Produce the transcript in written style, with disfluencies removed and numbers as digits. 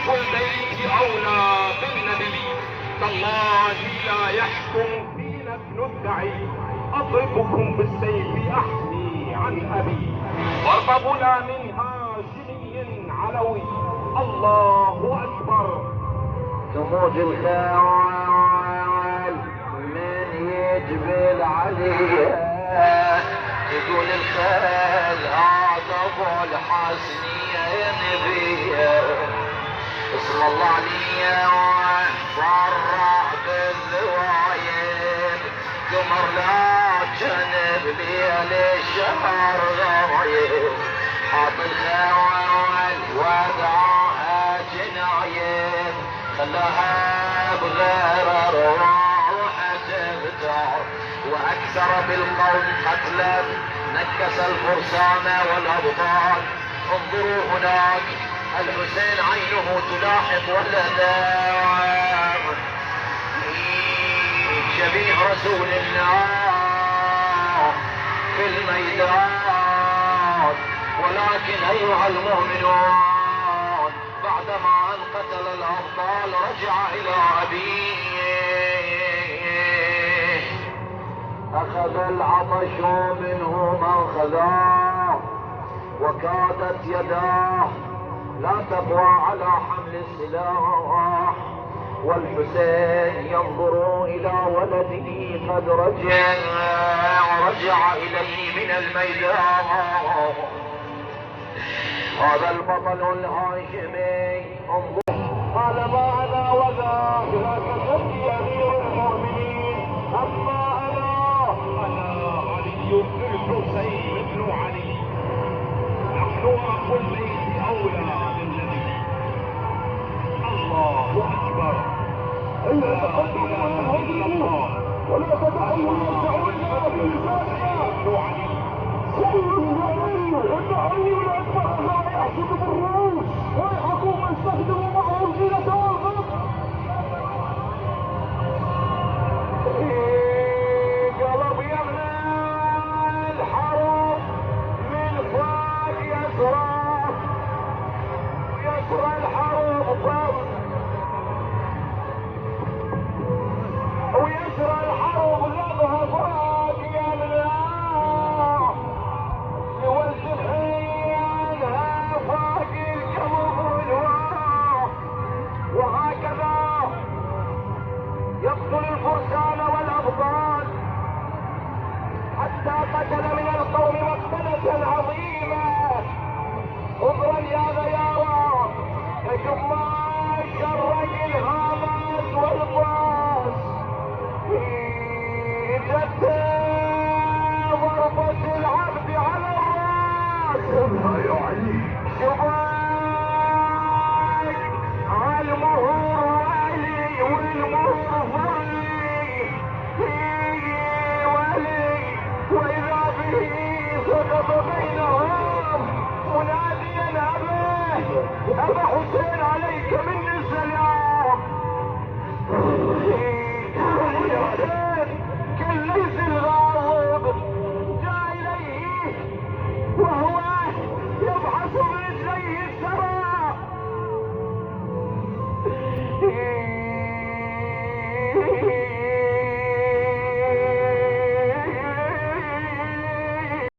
والبيت أولى بالنبي. تالله لا يحكم فينا ابن الدعي، أضربكم بالسيف أحمي عن أبي. ضرب غلام هاشمي علوي، الله أكبر. تموج الخيال من يجبل عليها، تقول الخيل ابو الحسنية يا نبيه. اسم الله عليا فرع بالذوايب، قمر لا جنب ليل الشهر غايب، حاط الخيل وضعها جنايب، خلاها بغير روح تبتر، واكثر بالقوم قتلا نكس الفرسان والابطال. انظروا هناك الحسين عينه تلاحق ولدا، شبيه رسول الله في الميدان. ولكن ايها المؤمنون بعدما ان قتل الابطال رجع الى ابيه، اخذ العطش منه من خذاه، وكادت يداه لا تقوى على حمل السلاح. والحسين ينظر الى ولده قد رجع اليه من الميدان. هذا البطل الهاشمي انظر قال ما انا وذا لا تخف يا امير المؤمنين، اما انا علي بن الحسين بن علي، نحن أخو البيت أولى بالنبي. الله أكبر. لا إله إلا الله. ولا تدعوا يرجعون بلساننا. كل علي إن علي الأكبر لا يحسد بالروس، ويحكم يستخدم معه زينة الغرب. قلب يمنى الحرب من فوق يسرى، يسرى الحرب فوق، ويسرى الحرب لبها فوق يمنى، والجحيمها فوق القلب والوعى. وهكذا يقتل الفرسان والابطال، حتى قتل من القوم مقتلة عظيمة. انظرا يا غيارى كجمال شرق الهامات والباس، في جدة ضربة العبد على الراس. شباك عالمهور علي والمهور ظلي، وإذا به سقط بينهم مناديا أبا حسين عليك مني السلام. كالليث الغاضب جاء إليه وهو يبحث برجليه السماء.